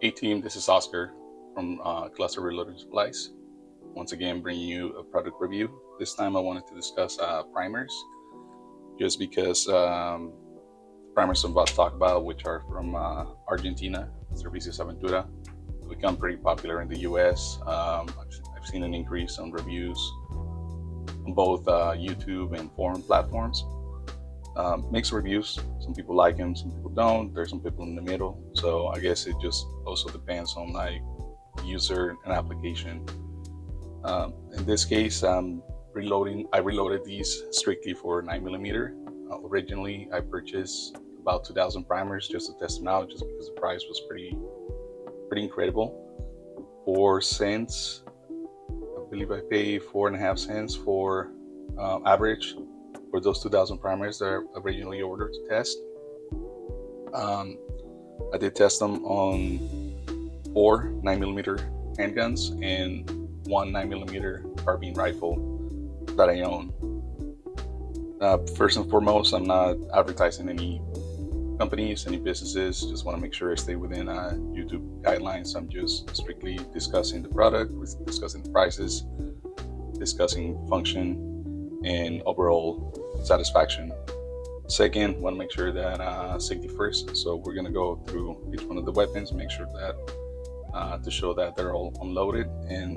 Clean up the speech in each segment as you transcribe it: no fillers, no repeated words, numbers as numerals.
Hey team, this is Oscar from Cluster Reloading Supplies. Once again, bringing you a product review. This time I wanted to discuss primers, just because primers I'm about to talk about, which are from Argentina, Servicios Aventuras, become pretty popular in the US. I've seen an increase on reviews on both YouTube and forum platforms. Mixed reviews. Some people like them, some people don't. There's some people in the middle. So I guess it just also depends on like user and application. In this case, I reloaded these strictly for 9mm. Originally, I purchased about 2,000 primers just to test them out, just because the price was pretty incredible. 4 cents, I believe I paid 4.5 cents for average for those 2,000 primers that I originally ordered to test. I did test them on 4 9mm handguns and 1 9mm carbine rifle that I own. First and foremost, I'm not advertising any companies, any businesses. Just want to make sure I stay within YouTube guidelines. I'm just strictly discussing the product, discussing the prices, discussing function and overall satisfaction. Second, want to make sure that safety first. So we're going to go through each one of the weapons, make sure that to show that they're all unloaded and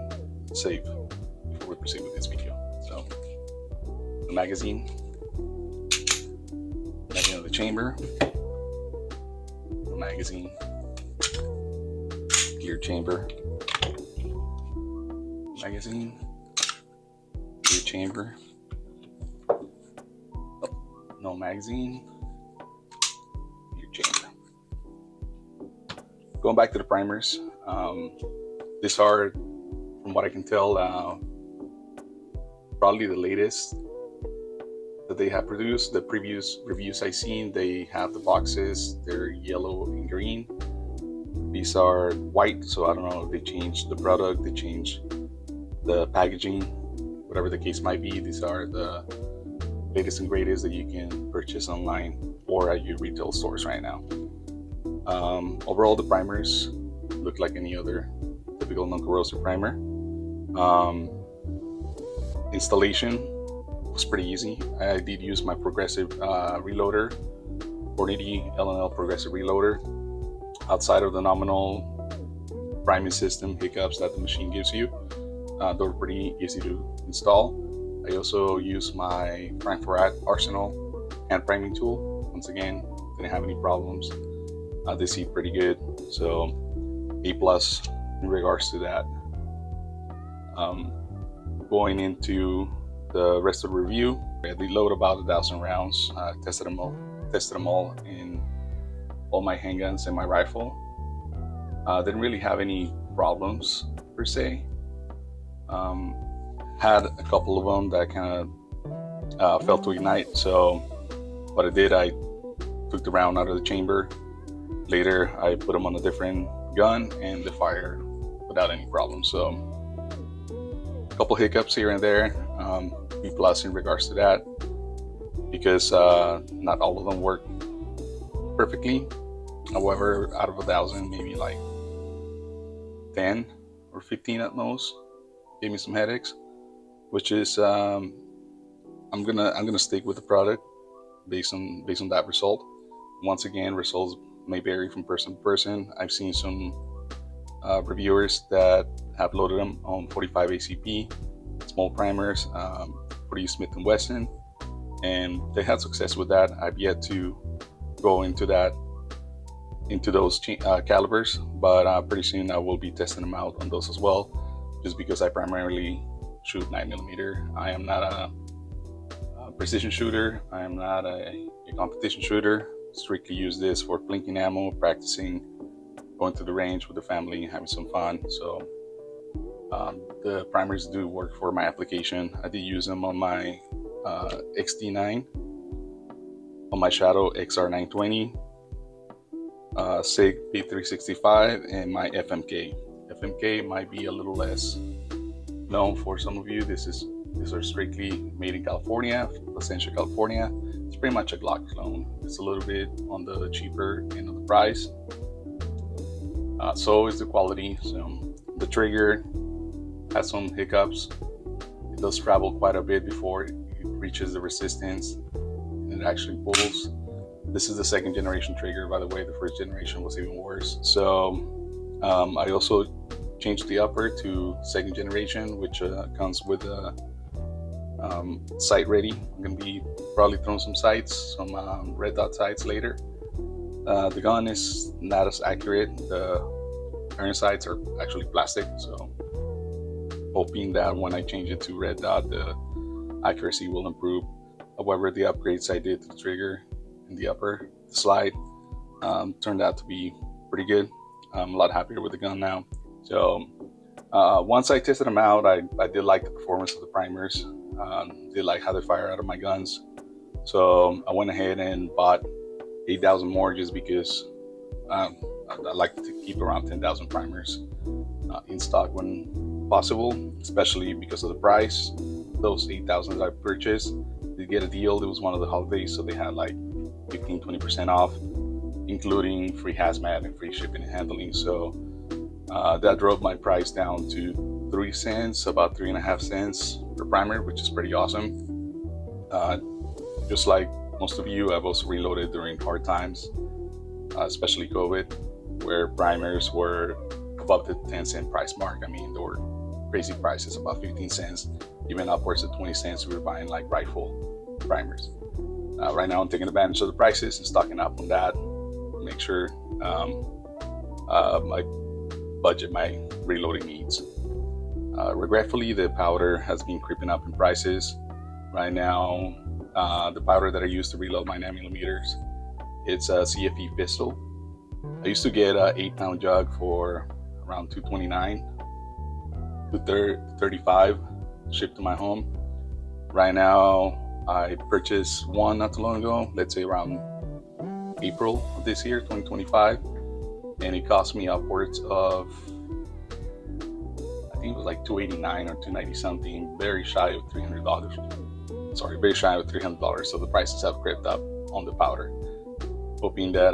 safe before we proceed with this video. So the magazine of the chamber, the magazine, gear chamber, magazine, gear chamber, no magazine, gear chamber. Going back to the primers, these are, from what I can tell, probably the latest that they have produced. The previous reviews I've seen, they have the boxes, they're yellow and green. These are white, so I don't know if they changed the product, they changed the packaging, whatever the case might be. These are the latest and greatest that you can purchase online or at your retail stores right now. Overall, the primers look like any other typical non-corrosive primer. Installation was pretty easy. I did use my progressive reloader, 480 L&L progressive reloader. Outside of the nominal priming system hiccups that the machine gives you, they're pretty easy to install. I also use my Frankfurt Arsenal hand priming tool. Once again, didn't have any problems. They see pretty good, so A+ in regards to that. Going into the rest of the review, I did load about 1,000 rounds. Tested them all in all my handguns and my rifle. Didn't really have any problems per se. Had a couple of them that kind of failed to ignite. So what I did, I took the round out of the chamber. Later, I put them on a different gun and they fired without any problems. So a couple hiccups here and there. B+ in regards to that, because not all of them work perfectly. However, out of 1,000, maybe like 10 or 15 at most gave me some headaches, which is I'm gonna stick with the product based on that result. Once again, results may vary from person to person. I've seen some reviewers that have loaded them on 45 ACP small primers, pretty Smith & Wesson, and they had success with that. I've yet to go into those calibers, but pretty soon I will be testing them out on those as well, just because I primarily shoot 9mm. I am not a precision shooter. I am not a competition shooter. Strictly use this for plinking ammo, practicing, going to the range with the family, having some fun. So the primers do work for my application. I did use them on my XT9, on my Shadow XR920, SIG P365, and my FMK. FMK might be a little less known for some of you. These are strictly made in California, Placentia, California. It's pretty much a Glock clone. It's a little bit on the cheaper end of the price. So is the quality. So the trigger has some hiccups. It does travel quite a bit before it reaches the resistance and it actually pulls. This is the second generation trigger, by the way. The first generation was even worse. So I also changed the upper to second generation, which comes with a sight ready. I'm going to be probably throwing some sights, some red dot sights later. The gun is not as accurate. The iron sights are actually plastic, so hoping that when I change it to red dot, the accuracy will improve. However, the upgrades I did to the trigger and the upper slide turned out to be pretty good. I'm a lot happier with the gun now. So once I tested them out, I did like the performance of the primers. Did like how they fire out of my guns. So I went ahead and bought 8,000 more just because I like to keep around 10,000 primers in stock when possible, especially because of the price. Those 8,000 I purchased, to get a deal. It was one of the holidays, so they had like 15-20% off, including free hazmat and free shipping and handling. So that drove my price down to 3 cents, about 3.5 cents per primer, which is pretty awesome. Just like most of you, I've also reloaded during hard times, especially COVID, where primers were above the 10-cent price mark. I mean, there were crazy prices, about 15 cents, even upwards of 20 cents. We were buying like rifle primers. Right now I'm taking advantage of the prices and stocking up on that. Make sure I budget my reloading needs. Regretfully, the powder has been creeping up in prices. Right now, the powder that I use to reload my 9mm, it's a CFE pistol. I used to get an 8-pound jug for around $229 to $35 shipped to my home. Right now, I purchased one not too long ago, let's say around April of this year, 2025, and it cost me upwards of, I think it was like $289 or $290 something, very shy of $300. Sorry, very shy of $300. So the prices have crept up on the powder. Hoping that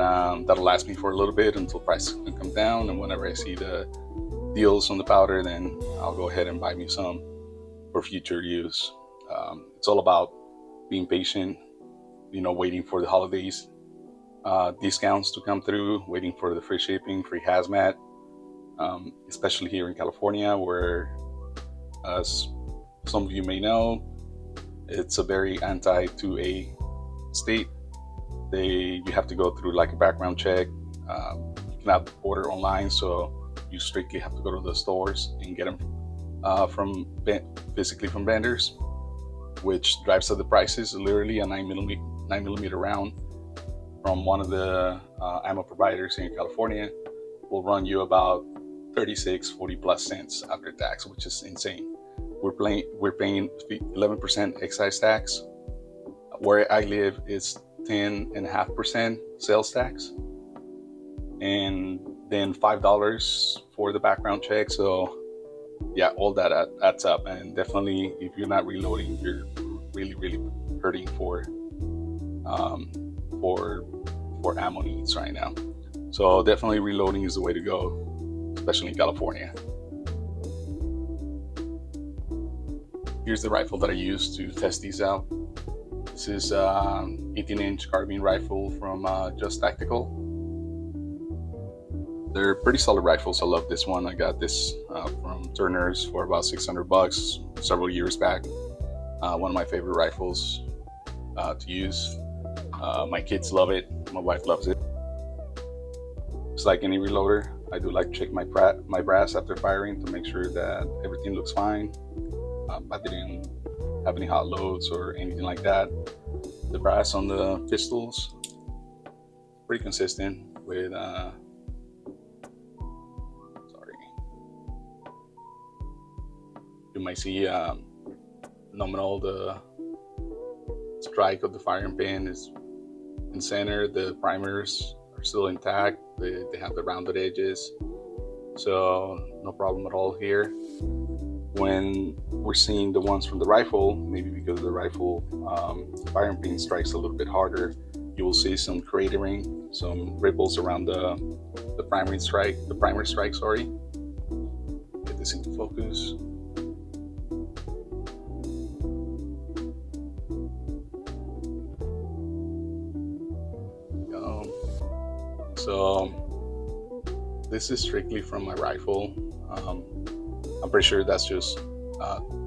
that'll last me for a little bit until prices can come down, and whenever I see the deals on the powder, then I'll go ahead and buy me some for future use. It's all about being patient, waiting for the holidays discounts to come through, waiting for the free shipping, free hazmat, especially here in California, where, as some of you may know, it's a very anti-2A state. You have to go through like a background check. You cannot order online, so you strictly have to go to the stores and get them physically from vendors, which drives up the prices. Literally a 9mm round from one of the ammo providers here in California will run you about 40 plus cents after tax, which is insane. We're paying 11% excise tax. Where I live, it's 10.5% sales tax, and then $5 for the background check. So yeah, all that adds up, and definitely if you're not reloading, you're really hurting for ammo needs right now. So definitely reloading is the way to go, especially in California. Here's the rifle that I used to test these out. This is 18-inch carbine rifle from Just Tactical. They're pretty solid rifles. I love this one. I got this from Turner's for about $600 several years back. One of my favorite rifles to use. My kids love it. My wife loves it. It's like any reloader. I do like to check my brass after firing to make sure that everything looks fine. I didn't have any hot loads or anything like that. The brass on the pistols, pretty consistent with you might see nominal, the strike of the firing pin is in center. The primers are still intact. They have the rounded edges, so no problem at all here. When we're seeing the ones from the rifle, maybe because the rifle firing pin strikes a little bit harder, you will see some cratering some ripples around the primary strike. Sorry. Get this into focus. So this is strictly from my rifle. I'm pretty sure that's just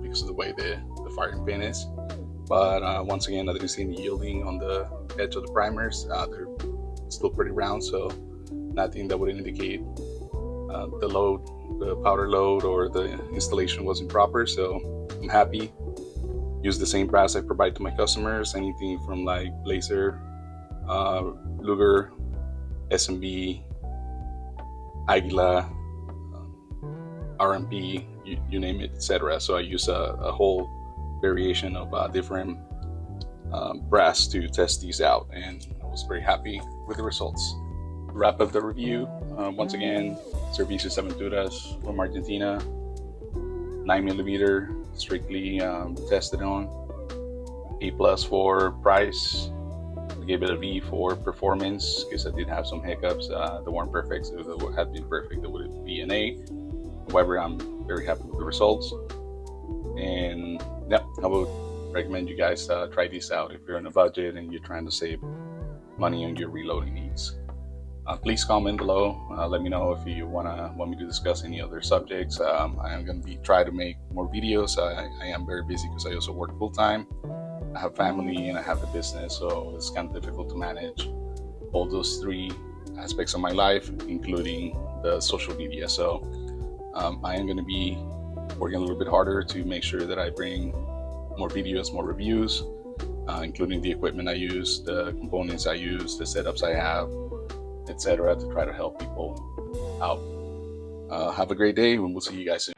because of the way the firing pin is. But once again, I didn't see any yielding on the edge of the primers. They're still pretty round, so nothing that would indicate the powder load or the installation wasn't proper. So I'm happy. Use the same brass I provide to my customers. Anything from like Laser, Luger, SMB, Aguila, RMP, you name it, etc. So I use a whole variation of different brass to test these out, and I was very happy with the results. To wrap up the review, once again, Servicios Aventuras from Argentina, 9mm, strictly tested on, A+ for price. I gave it a B for performance because I did have some hiccups that weren't perfect. So if it had been perfect, it would be an A. However, I'm very happy with the results, and yeah, I would recommend you guys try these out if you're on a budget and you're trying to save money on your reloading needs. Please comment below. Let me know if you want me to discuss any other subjects. I am going to try to make more videos. I am very busy because I also work full time. I have family and I have a business, so it's kind of difficult to manage all those three aspects of my life, including the social media. So I am going to be working a little bit harder to make sure that I bring more videos, more reviews, including the equipment I use, the components I use, the setups I have, etc., to try to help people out. Have a great day, and we'll see you guys soon.